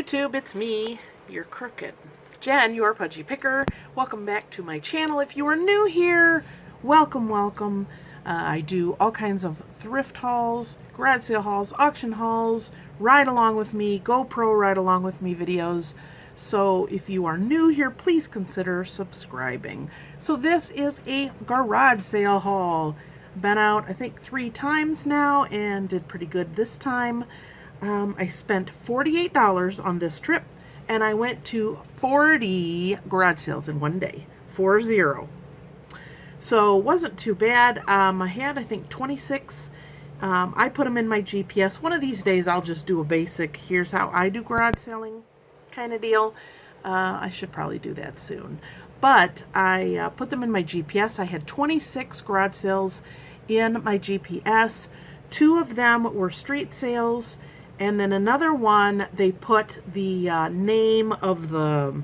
YouTube, it's me, your crooked Jen, your pudgy picker. Welcome back to my channel. If you are new here, welcome. I do all kinds of thrift hauls, garage sale hauls, auction hauls, ride along with me, GoPro ride along with me videos. So if you are new here, please consider subscribing. So this is a garage sale haul. Been out, I think, 3 times now and did pretty good this time. I spent $48 on this trip, and I went to 40 garage sales in one day. 40. So wasn't too bad. I had, I think, 26. I put them in my GPS. One of these days I'll just do a basic, here's how I do garage selling kind of deal. I should probably do that soon. But I put them in my GPS. I had 26 garage sales in my GPS. 2 of them were street sales. And then another one, they put the name of the,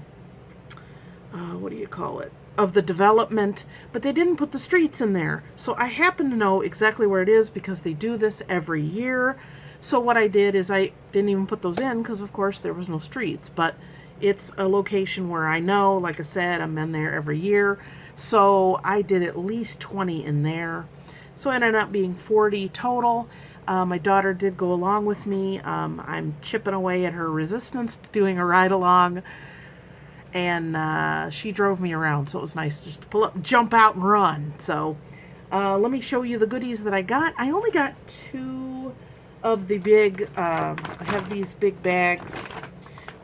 what do you call it, of the development, but they didn't put the streets in there. So I happen to know exactly where it is because they do this every year. So what I did is I didn't even put those in because, of course, there was no streets. But it's a location where I know, like I said, I'm in there every year. So I did at least 20 in there. So it ended up being 40 total. My daughter did go along with me. I'm chipping away at her resistance to doing a ride along. And she drove me around, so it was nice just to pull up, jump out, and run. So let me show you the goodies that I got. I only got 2 of the big, I have these big bags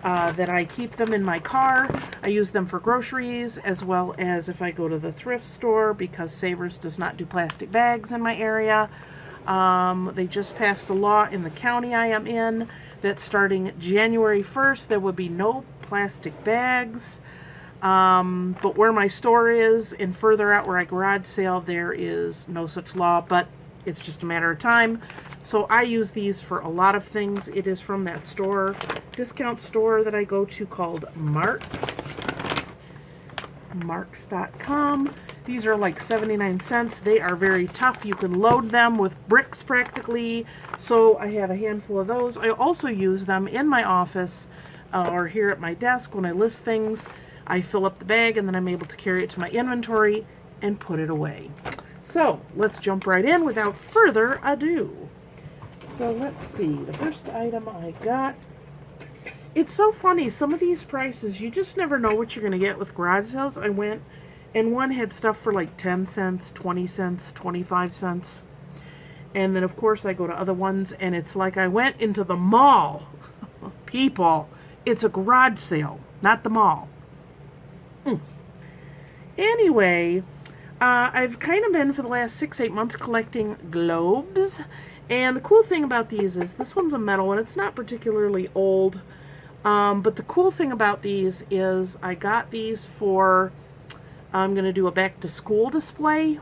that I keep them in my car. I use them for groceries as well as if I go to the thrift store because Savers does not do plastic bags in my area. They just passed a law in the county I am in that starting January 1st, there would be no plastic bags. But where my store is and further out where I garage sale, there is no such law, but it's just a matter of time. So I use these for a lot of things. It is from that store, discount store that I go to called Marks.com. These are like 79 cents. They are very tough. You can load them with bricks practically. So I have a handful of those. I also use them in my office or here at my desk when I list things. I fill up the bag and then I'm able to carry it to my inventory and put it away. So let's jump right in without further ado. So let's see. The first item I got. It's so funny. Some of these prices, you just never know what you're going to get with garage sales. I went and one had stuff for like 10 cents, 20 cents, 25 cents. And then, of course, I go to other ones, and it's like I went into the mall. People, it's a garage sale, not the mall. Anyway, I've kind of been for the last 6-8 months collecting globes. And the cool thing about these is this one's a metal, and it's not particularly old. But the cool thing about these is I got these for... I'm going to do a back to school display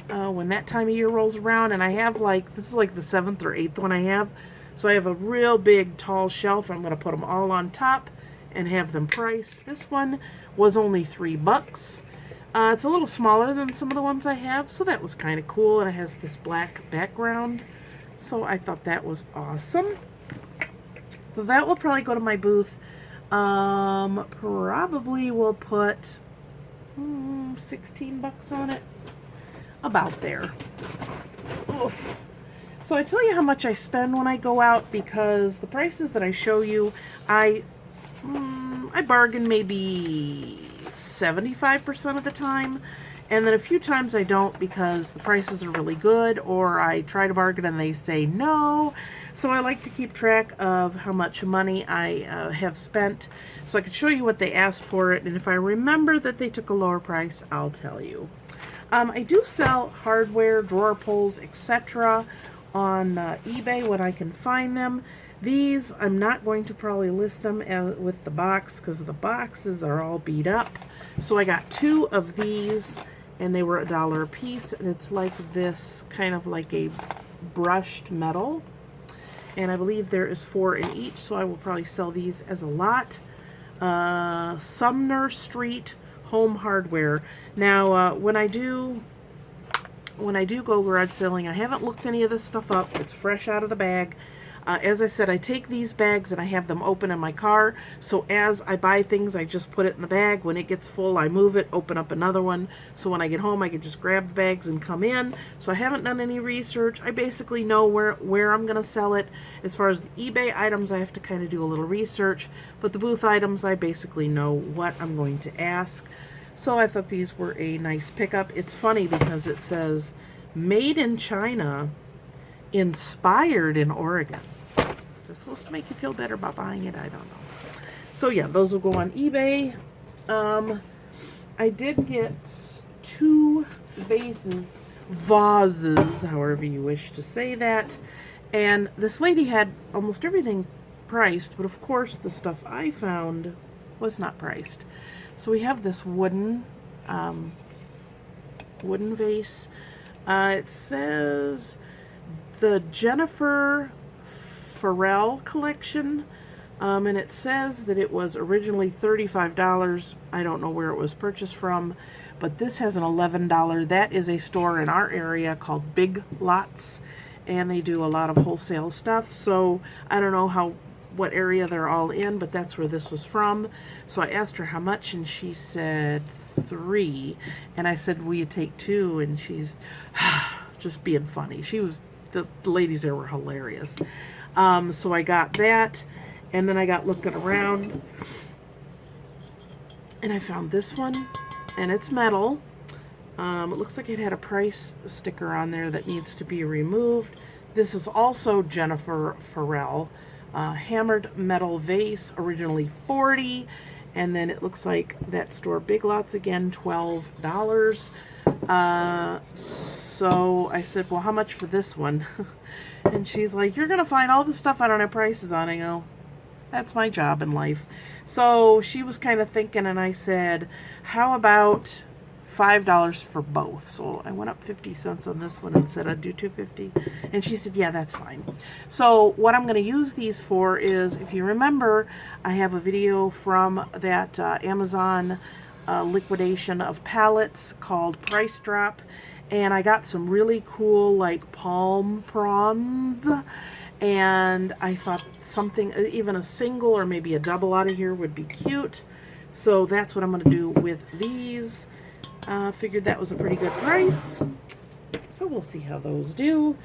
when that time of year rolls around. And I have this is like the 7th or 8th one I have. So I have a real big tall shelf. I'm going to put them all on top and have them priced. This one was only $3. It's a little smaller than some of the ones I have. So that was kind of cool. And it has this black background. So I thought that was awesome. So that will probably go to my booth. Probably will put... $16 on it, about there. Oof. So I tell you how much I spend when I go out because the prices that I show you, I bargain maybe 75% of the time, and then a few times I don't because the prices are really good, or I try to bargain and they say no. So I like to keep track of how much money I have spent so I can show you what they asked for it, and if I remember that they took a lower price, I'll tell you. I do sell hardware, drawer pulls, etc. on eBay when I can find them. These, I'm not going to probably list them with the box because the boxes are all beat up. So I got 2 of these, and they were $1 a piece, and it's like this, kind of like a brushed metal. And I believe there is 4 in each, so I will probably sell these as a lot. Sumner Street Home Hardware. Now, when I do go garage selling, I haven't looked any of this stuff up. It's fresh out of the bag. As I said, I take these bags and I have them open in my car. So as I buy things, I just put it in the bag. When it gets full, I move it, open up another one. So when I get home, I can just grab the bags and come in. So I haven't done any research. I basically know where I'm going to sell it. As far as the eBay items, I have to kind of do a little research. But the booth items, I basically know what I'm going to ask. So I thought these were a nice pickup. It's funny because it says, made in China, inspired in Oregon. Is this supposed to make you feel better about buying it? I don't know. So yeah, those will go on eBay. I did get 2 vases, however you wish to say that. And this lady had almost everything priced, but of course the stuff I found was not priced. So we have this wooden vase. It says the Jennifer Farrell collection, and it says that it was originally $35. I don't know where it was purchased from, but this has an $11. That is a store in our area called Big Lots, and they do a lot of wholesale stuff. So I don't know what area they're all in, but that's where this was from. So I asked her how much, and she said $3, and I said, will you take 2? And she's just being funny. The ladies there were hilarious. So I got that, and then I got looking around, and I found this one, and it's metal. It looks like it had a price sticker on there that needs to be removed. This is also Jennifer Farrell. Hammered metal vase, originally $40, and then it looks like that store Big Lots again, $12. So I said, well, how much for this one? And she's like, you're gonna find all the stuff I don't have prices on. I go, that's my job in life. So she was kind of thinking, and I said, how about $5 for both? So I went up 50 cents on this one and said I'd do $2.50, and she said, yeah, that's fine. So what I'm going to use these for is, if you remember, I have a video from that Amazon liquidation of palettes called Price Drop, and I got some really cool like palm fronds, and I thought something, even a single or maybe a double out of here would be cute. So that's what I'm going to do with these. Figured that was a pretty good price, so we'll see how those do.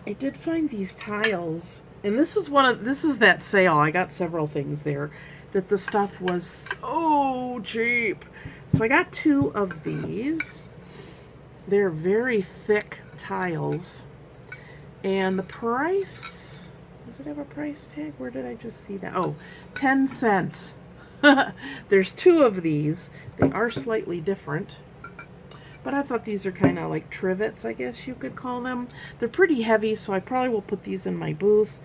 I did find these tiles, and this is that sale. I got several things there that the stuff was so cheap. So I got 2 of these. They're very thick tiles, and the price, does it have a price tag? Where did I just see that? Oh, 10 cents. There's 2 of these. They are slightly different, but I thought these are kind of like trivets, I guess you could call them. They're pretty heavy, so I probably will put these in my booth.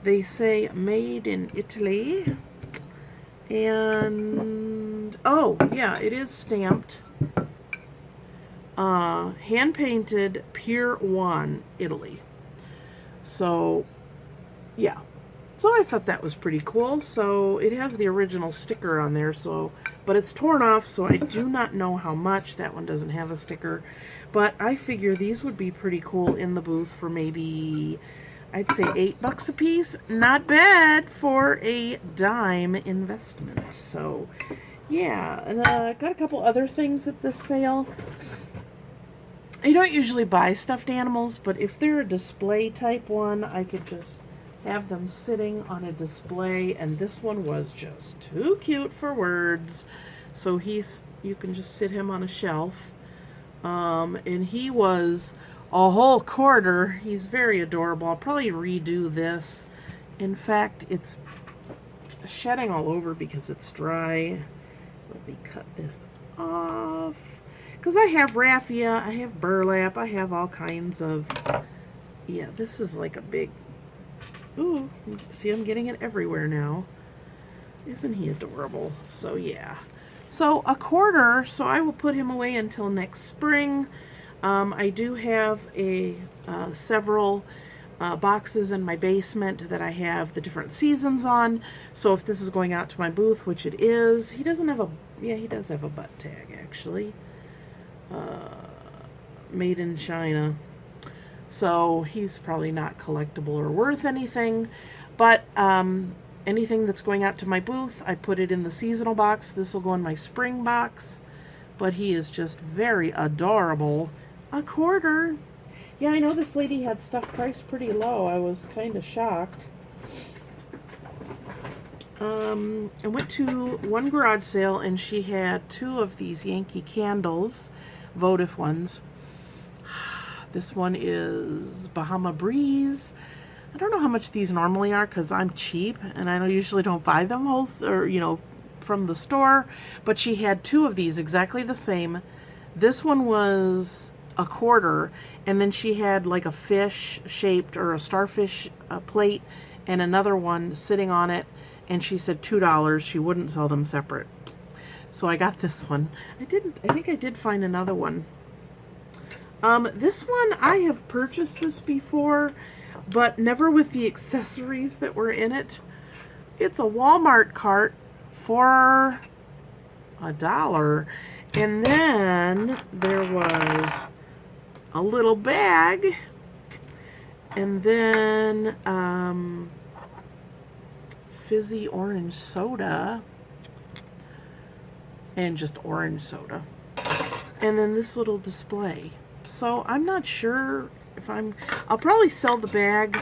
They say made in Italy, and oh yeah, it is stamped. Hand painted, Pier 1, Italy. So yeah. So I thought that was pretty cool. So it has the original sticker on there, but it's torn off, so I do not know how much. That one doesn't have a sticker, but I figure these would be pretty cool in the booth for maybe, I'd say $8 a piece. Not bad for a dime investment. So yeah, and I got a couple other things at this sale. I don't usually buy stuffed animals, but if they're a display type one, I could just have them sitting on a display, and this one was just too cute for words. So you can just sit him on a shelf, and he was a whole quarter. He's very adorable. I'll probably redo this. In fact, it's shedding all over because it's dry. Let me cut this off, because I have raffia, I have burlap, I have all kinds of, yeah, this is like a big, ooh, see, I'm getting it everywhere now. Isn't he adorable? So yeah. So a quarter, so I will put him away until next spring. I do have several boxes in my basement that I have the different seasons on. So if this is going out to my booth, which it is, he doesn't have a, yeah, he does have a butt tag actually. Made in China. So he's probably not collectible or worth anything. But anything that's going out to my booth, I put it in the seasonal box. This will go in my spring box. But he is just very adorable. A quarter. Yeah, I know this lady had stuff priced pretty low. I was kind of shocked. I went to one garage sale and she had 2 of these Yankee Candles, votive ones. This one is Bahama Breeze. I don't know how much these normally are because I'm cheap and I usually don't buy them from the store. But she had 2 of these exactly the same. This one was a quarter, and then she had like a fish shaped or a starfish plate and another one sitting on it, and she said $2. She wouldn't sell them separate. So I got this one. I think I did find another one. This one, I have purchased this before, but never with the accessories that were in it. It's a Walmart cart for $1. And then there was a little bag, and then fizzy orange soda, and just orange soda, and then this little display. So I'm not sure if I'll probably sell the bag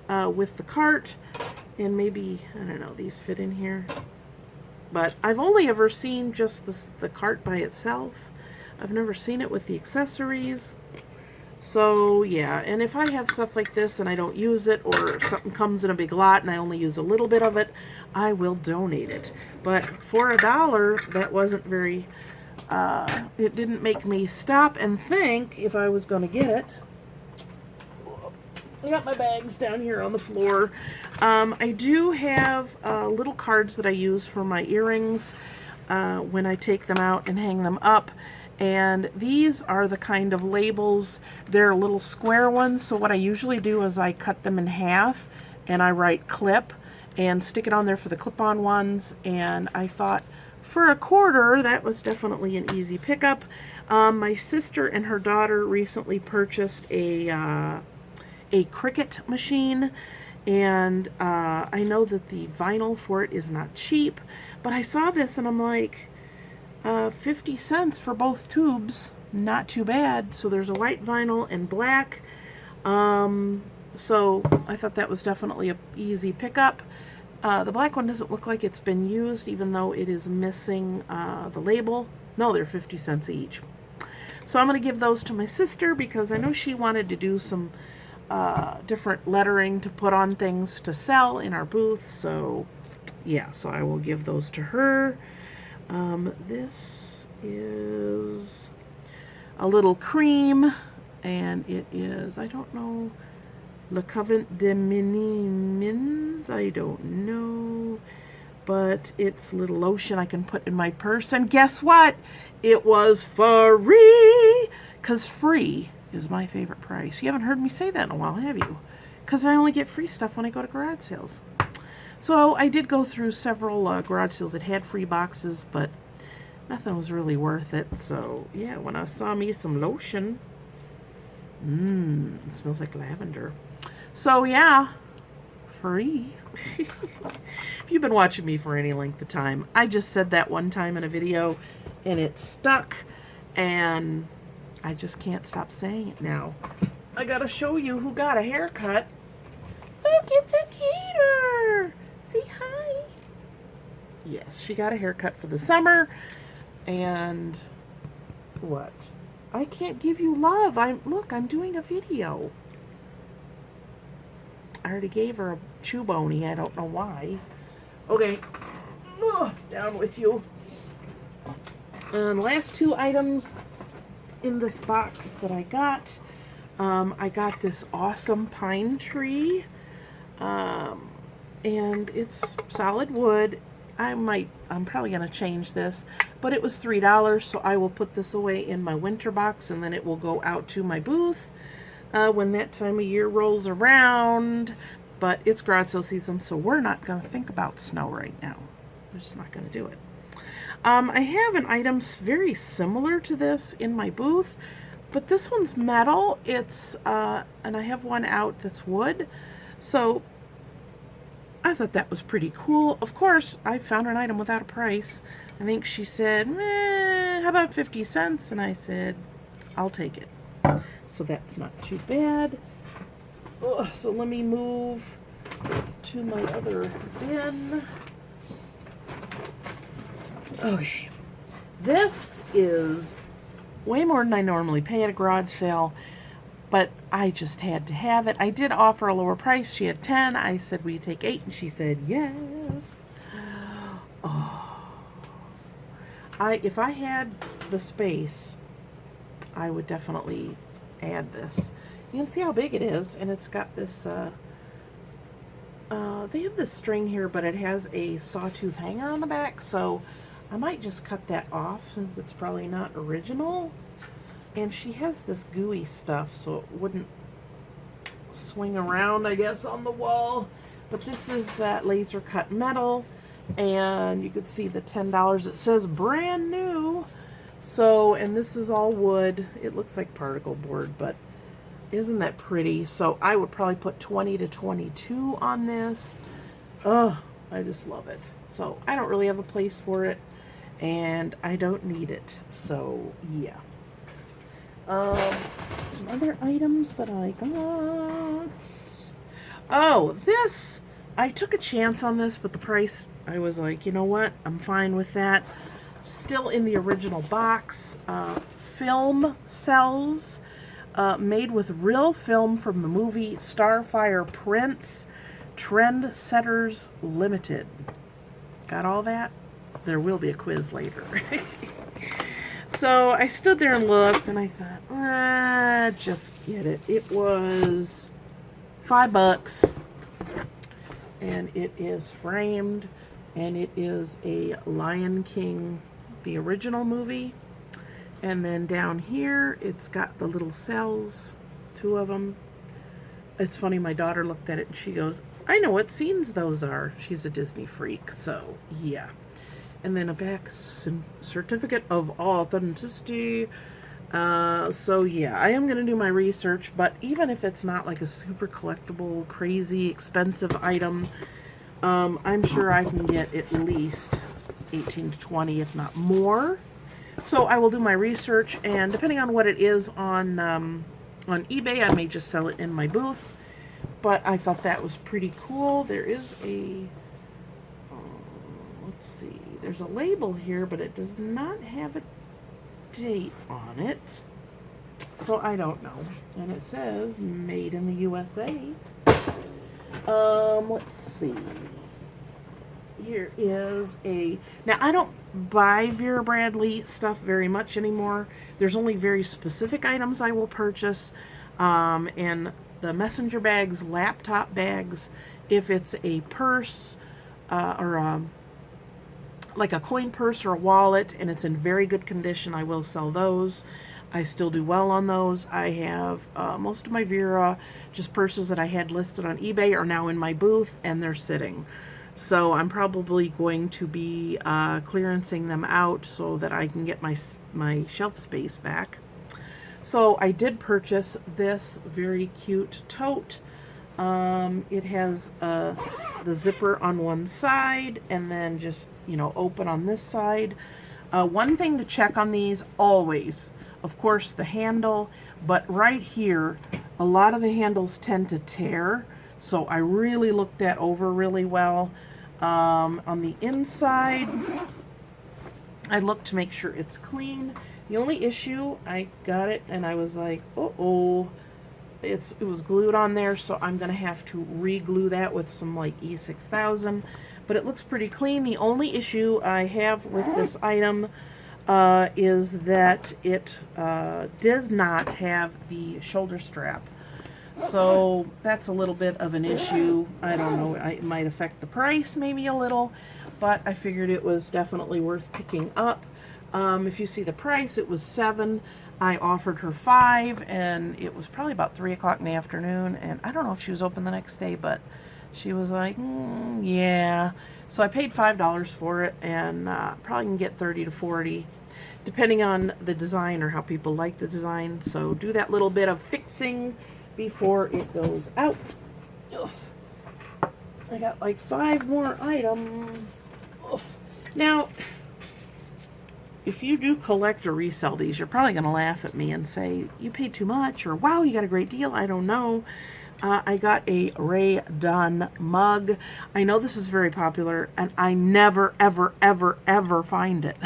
with the cart, and maybe, I don't know, these fit in here. But I've only ever seen just the cart by itself. I've never seen it with the accessories. So yeah, and if I have stuff like this and I don't use it, or something comes in a big lot and I only use a little bit of it, I will donate it. But for $1, that wasn't very, it didn't make me stop and think if I was going to get it. I got my bags down here on the floor. I do have little cards that I use for my earrings when I take them out and hang them up. And these are the kind of labels. They're little square ones. So what I usually do is I cut them in half and I write clip and stick it on there for the clip-on ones. And I thought for $1, that was definitely an easy pickup. My sister and her daughter recently purchased a Cricut machine, and I know that the vinyl for it is not cheap, but I saw this and I'm like, 50 cents for both tubes, not too bad. So there's a white vinyl and black, so I thought that was definitely an easy pickup. The black one doesn't look like it's been used, even though it is missing the label. No, they're 50 cents each. So I'm going to give those to my sister because I know she wanted to do some different lettering to put on things to sell in our booth. So yeah, so I will give those to her. This is a little cream, and it is, I don't know, Le Covent de Minims, I don't know, but it's a little lotion I can put in my purse. And guess what? It was free, because free is my favorite price. You haven't heard me say that in a while, have you? Because I only get free stuff when I go to garage sales. So I did go through several garage sales that had free boxes, but nothing was really worth it. So yeah, when I saw me some lotion, it smells like lavender. So yeah, free. If you've been watching me for any length of time, I just said that one time in a video and it stuck, and I just can't stop saying it now. I gotta show you who got a haircut. Look, it's a gator. Say hi. Yes, she got a haircut for the summer. And what? I can't give you love. Look, I'm doing a video. I already gave her a chew bony. I don't know why. Okay. Down with you. And last 2 items in this box that I got this awesome pine tree. And it's solid wood. I'm probably going to change this, but it was $3, so I will put this away in my winter box, and then it will go out to my booth when that time of year rolls around. But it's garage sale season, so we're not going to think about snow right now. We're just not going to do it. I have an item very similar to this in my booth, but this one's metal. It's, and I have one out that's wood. So I thought that was pretty cool. Of course, I found an item without a price. I think she said, how about 50 cents? And I said, I'll take it. So that's not too bad. Oh, so let me move to my other bin. Okay. This is way more than I normally pay at a garage sale, but I just had to have it. I did offer a lower price. She had 10. I said, will you take 8? And she said, yes. Oh. If I had the space, I would definitely add this. You can see how big it is, and it's got this, they have this string here, but it has a sawtooth hanger on the back, so I might just cut that off since it's probably not original. And she has this gooey stuff, so it wouldn't swing around, I guess, on the wall. But this is that laser cut metal, and you could see the $10. It says brand new. So, and this is all wood. It looks like particle board, but isn't that pretty? So I would probably put 20 to 22 on this. Oh, I just love it. So I don't really have a place for it, and I don't need it. So yeah. Some other items that I got. Oh, this, I took a chance on this, but the price, I was like, you know what? I'm fine with that. Still in the original box. Film cells. Made with real film from the movie Starfire Prince, Trendsetters Limited. Got all that? There will be a quiz later. So I stood there and looked, and I thought, just get it. It was $5, and it is framed, and it is a Lion King, the original movie. And then down here, it's got the little cells, 2 of them. It's funny, my daughter looked at it and she goes, I know what scenes those are. She's a Disney freak, so yeah. And then a back certificate of authenticity. So yeah, I am going to do my research, but even if it's not like a super collectible, crazy, expensive item, I'm sure I can get at least 18 to 20, if not more. So I will do my research, and depending on what it is on eBay, I may just sell it in my booth. But I thought that was pretty cool. There is a, let's see, there's a label here, but it does not have a date on it. So I don't know. And it says made in the USA. Let's see. Here is a, now I don't buy Vera Bradley stuff very much anymore. There's only very specific items I will purchase, and the messenger bags, laptop bags, if it's a purse or like a coin purse or a wallet and it's in very good condition, I will sell those. I still do well on those. I have most of my Vera, just purses that I had listed on eBay, are now in my booth, and they're sitting. So I'm probably going to be clearancing them out so that I can get my shelf space back. So I did purchase this very cute tote. It has the zipper on one side and then just, you know, open on this side. One thing to check on these always, of course, the handle, but right here, a lot of the handles tend to tear. So I really looked that over really well. On the inside, I looked to make sure it's clean. The only issue, I got it and I was like, uh-oh, it was glued on there, so I'm going to have to re-glue that with some like E6000, but it looks pretty clean. The only issue I have with this item is that it does not have the shoulder strap. So that's a little bit of an issue. I don't know, it might affect the price maybe a little, but I figured it was definitely worth picking up. If you see the price, it was $7. I offered her $5, and it was probably about 3 o'clock in the afternoon, and I don't know if she was open the next day, but She was like, yeah. So I paid $5 for it, and probably can get 30 to 40, depending on the design or how people like the design. So do that little bit of fixing before it goes out. Ugh. I got like 5 more items. Ugh. Now, if you do collect or resell these, you're probably going to laugh at me and say, you paid too much, or wow, you got a great deal. I don't know. I got a Ray Dunn mug. I know this is very popular, and I never, ever, ever, ever find it.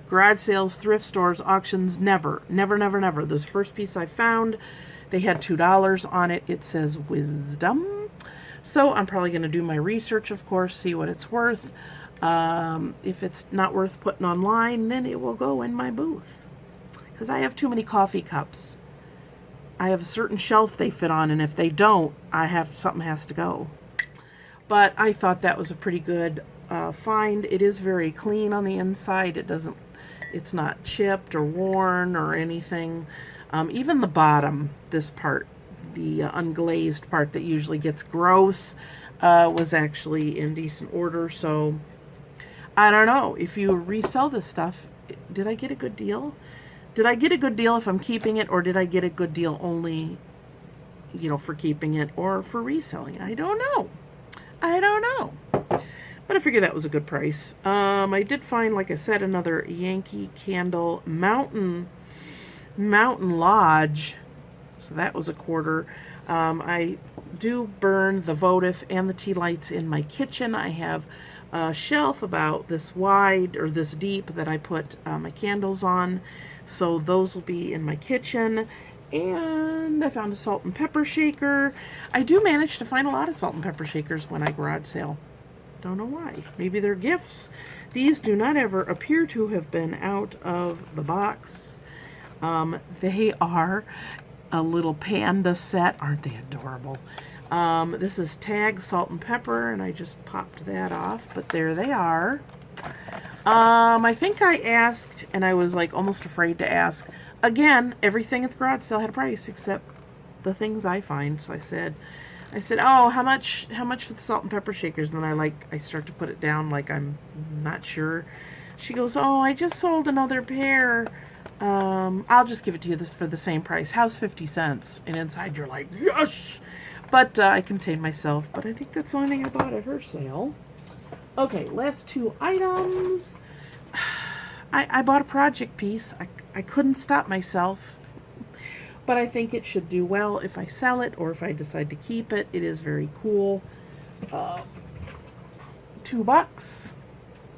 Garage sales, thrift stores, auctions, never, never, never, never. This first piece I found, they had $2 on it. It says wisdom. So I'm probably going to do my research, of course, see what it's worth. If it's not worth putting online, then it will go in my booth. Because I have too many coffee cups. I have a certain shelf they fit on, and if they don't, something has to go. But I thought that was a pretty good find. It is very clean on the inside. It's not chipped or worn or anything. Even the bottom, this part, the unglazed part that usually gets gross, was actually in decent order. So I don't know if you resell this stuff. Did I get a good deal? Did I get a good deal if I'm keeping it, or did I get a good deal only, for keeping it or for reselling? I don't know. But I figured that was a good price. I did find, like I said, another Yankee Candle Mountain Lodge. So that was $0.25. I do burn the votive and the tea lights in my kitchen. I have a shelf about this wide or this deep that I put my candles on. So those will be in my kitchen. And I found a salt and pepper shaker. I do manage to find a lot of salt and pepper shakers when I garage sale. Don't know why. Maybe they're gifts. These do not ever appear to have been out of the box. They are a little panda set. Aren't they adorable? This is tag salt and pepper, and I just popped that off, but there they are. I think I asked, and I was like almost afraid to ask. Again, everything at the garage sale had a price except the things I find. So I said, oh, how much for the salt and pepper shakers? And then I start to put it down like I'm not sure. She goes, oh, I just sold another pair. I'll just give it to you for the same price. How's 50 cents? And inside you're like, yes! But I contained myself. But I think that's the only thing I bought at her sale. Okay, last 2 items. I bought a project piece. I couldn't stop myself. But I think it should do well if I sell it or if I decide to keep it. It is very cool. $2.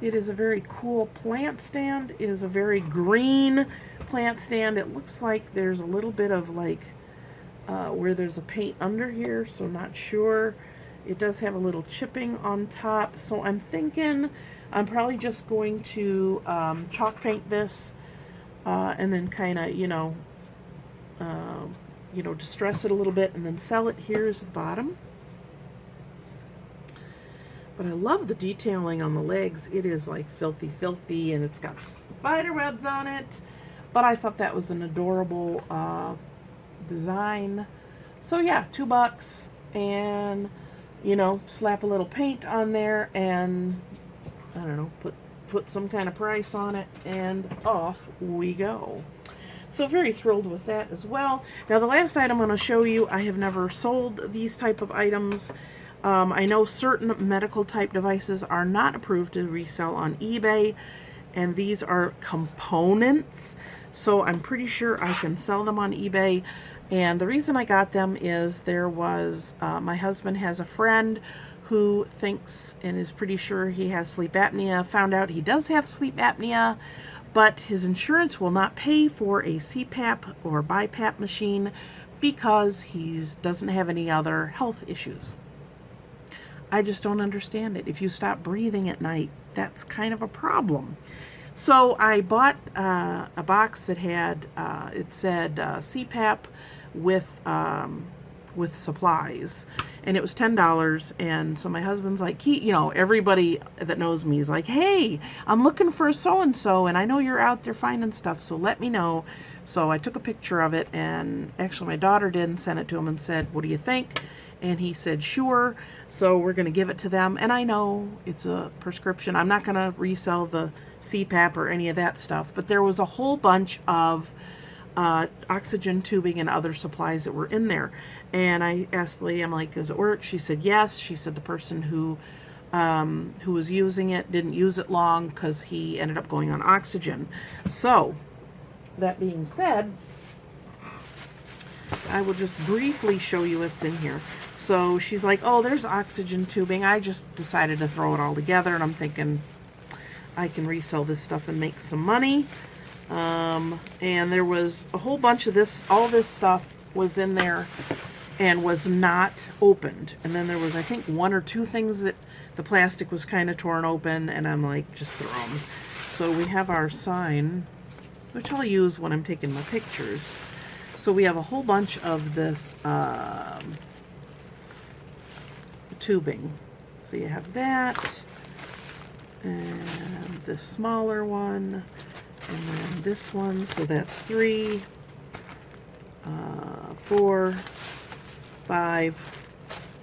It is a very cool plant stand. It is a very green plant stand. It looks like there's a little bit of where there's a paint under here, so not sure. It does have a little chipping on top, so I'm thinking I'm probably just going to chalk paint this and then kind of, distress it a little bit and then sell it. Here's the bottom. But I love the detailing on the legs. It is like filthy, and it's got spider webs on it. But I thought that was an adorable design. So yeah, $2, and slap a little paint on there, and I don't know, put some kind of price on it, and off we go. So very thrilled with that as well. Now the last item I'm going to show you, I have never sold these type of items. I know certain medical type devices are not approved to resell on eBay, and these are components, so I'm pretty sure I can sell them on eBay. And the reason I got them is there was, my husband has a friend who thinks and is pretty sure he has sleep apnea, found out he does have sleep apnea, but his insurance will not pay for a CPAP or BiPAP machine because he doesn't have any other health issues. I just don't understand it. If you stop breathing at night, that's kind of a problem. So I bought a box that had, it said CPAP with supplies, and it was $10. And so my husband's like, everybody that knows me is like, hey, I'm looking for so-and-so, and I know you're out there finding stuff, so let me know. So I took a picture of it, and actually my daughter did and sent it to him and said, what do you think? And he said, sure. So we're going to give it to them. And I know it's a prescription. I'm not going to resell the CPAP or any of that stuff. But there was a whole bunch of oxygen tubing and other supplies that were in there. And I asked the lady, I'm like, does it work? She said, yes. She said the person who was using it didn't use it long because he ended up going on oxygen. So that being said, I will just briefly show you what's in here. So she's like, oh, there's oxygen tubing. I just decided to throw it all together, and I'm thinking I can resell this stuff and make some money. And there was a whole bunch of this, all this stuff was in there and was not opened. And then there was, I think, 1 or 2 things that the plastic was kind of torn open, and I'm like, just throw them. So we have our sign, which I'll use when I'm taking my pictures. So we have a whole bunch of this tubing. So you have that, and this smaller one, and then this one. So that's 3, 4, 5,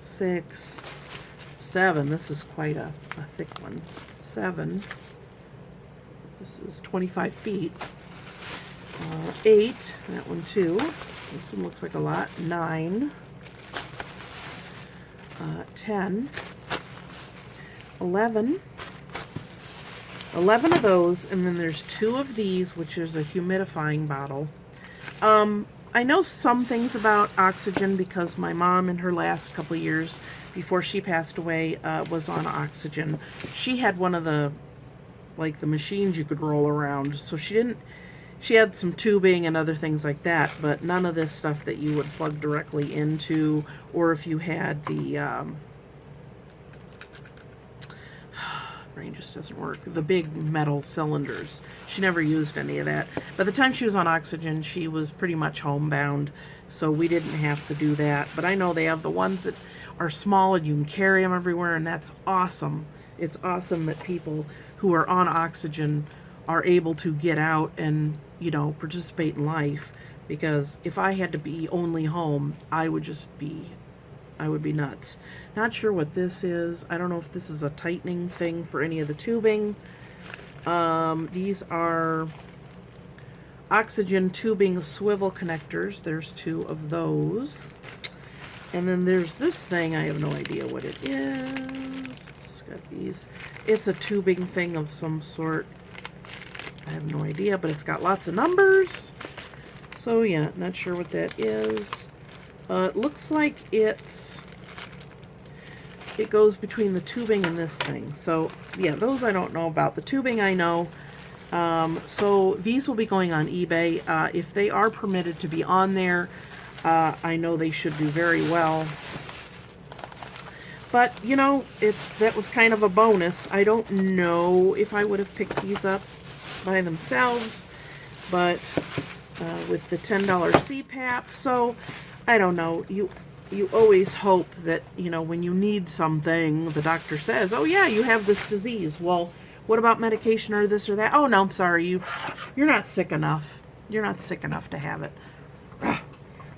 6, 7. This is quite a thick one. 7. This is 25 feet. 8. That one too. This one looks like a lot. 9. 10. 11. 11 of those, and then there's 2 of these, which is a humidifying bottle. I know some things about oxygen because my mom in her last couple of years before she passed away was on oxygen. She had one of the, like, the machines you could roll around, so she had some tubing and other things like that, but none of this stuff that you would plug directly into, or if you had the brain just doesn't work, the big metal cylinders. She never used any of that. By the time she was on oxygen, she was pretty much homebound, so we didn't have to do that. But I know they have the ones that are small and you can carry them everywhere, and that's awesome. It's awesome that people who are on oxygen are able to get out and, you know, participate in life, because if I had to be only home, I would be nuts. Not sure what this is. I don't know if this is a tightening thing for any of the tubing. These are oxygen tubing swivel connectors. There's 2 of those. And then there's this thing. I have no idea what it is. It's got these. It's a tubing thing of some sort. I have no idea, but it's got lots of numbers. So yeah, not sure what that is. It looks like it goes between the tubing and this thing. So yeah, those I don't know about. The tubing I know. So these will be going on eBay. If they are permitted to be on there, I know they should do very well. But, you know, that was kind of a bonus. I don't know if I would have picked these up by themselves, but with the $10 CPAP, so I don't know. You always hope that, you know, when you need something, the doctor says, oh yeah, you have this disease. Well, what about medication or this or that? Oh no, I'm sorry, you're not sick enough. You're not sick enough to have it.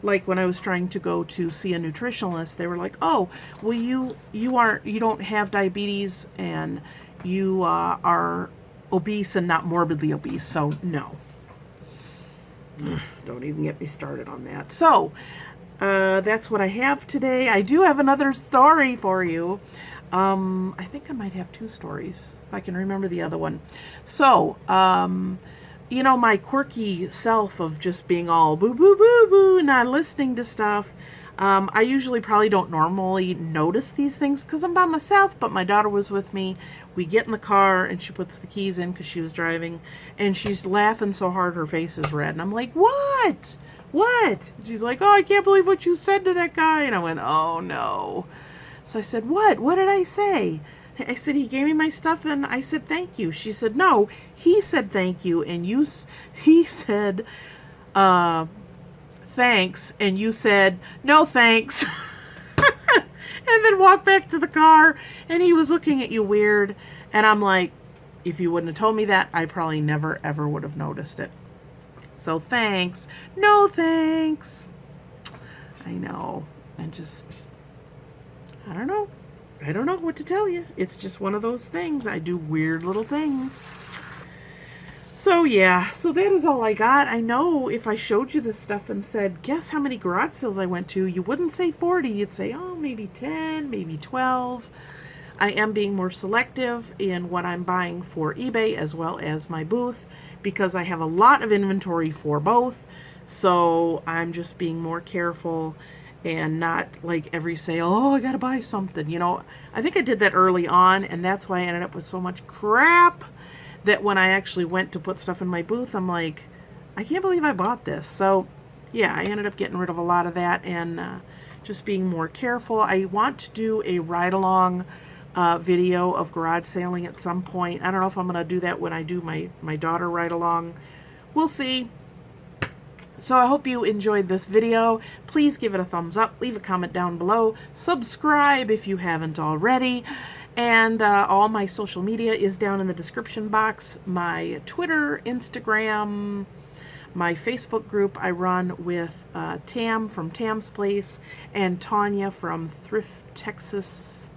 Like when I was trying to go to see a nutritionalist, they were like, oh, well, you don't have diabetes, and you are obese and not morbidly obese, so no. Don't even get me started on that. So that's what I have today. I do have another story for you. I think I might have 2 stories, if I can remember the other one. So you know, my quirky self of just being all boo boo boo boo, not listening to stuff. I usually probably don't normally notice these things because I'm by myself, but my daughter was with me. We get in the car and she puts the keys in because she was driving, and she's laughing so hard her face is red. And I'm like, what? What? She's like, oh, I can't believe what you said to that guy. And I went, oh no. So I said, what? What did I say? I said, he gave me my stuff and I said, thank you. She said, no, he said thank you. And he said, thanks. And you said, no, thanks. And then walked back to the car, and he was looking at you weird. And I'm like, if you wouldn't have told me that, I probably never, ever would have noticed it. So thanks. No, thanks. I know. And just, I don't know. I don't know what to tell you. It's just one of those things. I do weird little things. So yeah, so that is all I got. I know if I showed you this stuff and said, guess how many garage sales I went to, you wouldn't say 40. You'd say, oh, maybe 10, maybe 12. I am being more selective in what I'm buying for eBay as well as my booth because I have a lot of inventory for both. So I'm just being more careful and not like every sale, oh, I gotta buy something. You know, I think I did that early on, and that's why I ended up with so much crap that when I actually went to put stuff in my booth, I'm like, I can't believe I bought this. So yeah, I ended up getting rid of a lot of that and just being more careful. I want to do a ride-along video of garage sailing at some point. I don't know if I'm going to do that when I do my daughter ride-along. We'll see. So I hope you enjoyed this video. Please give it a thumbs up, leave a comment down below, subscribe if you haven't already, and all my social media is down in the description box. My Twitter, Instagram, my Facebook group I run with Tam from Tam's Place and Tanya from Thrift Texas.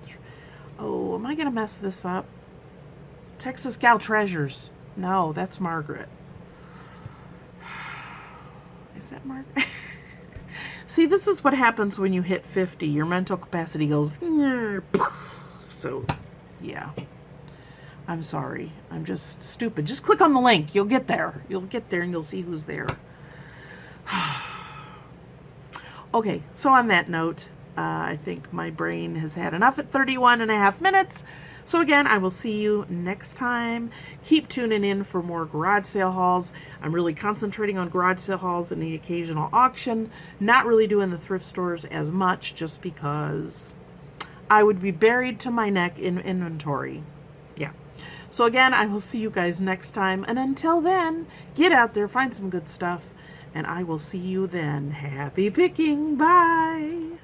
Oh, am I going to mess this up? Texas Gal Treasures. No, that's Margaret. Is that Margaret? See, this is what happens when you hit 50. Your mental capacity goes... So, yeah. I'm sorry. I'm just stupid. Just click on the link. You'll get there. You'll get there and you'll see who's there. Okay, so on that note, I think my brain has had enough at 31.5 minutes. So again, I will see you next time. Keep tuning in for more garage sale hauls. I'm really concentrating on garage sale hauls and the occasional auction. Not really doing the thrift stores as much just because I would be buried to my neck in inventory. Yeah. So again, I will see you guys next time. And until then, get out there, find some good stuff. And I will see you then. Happy picking. Bye.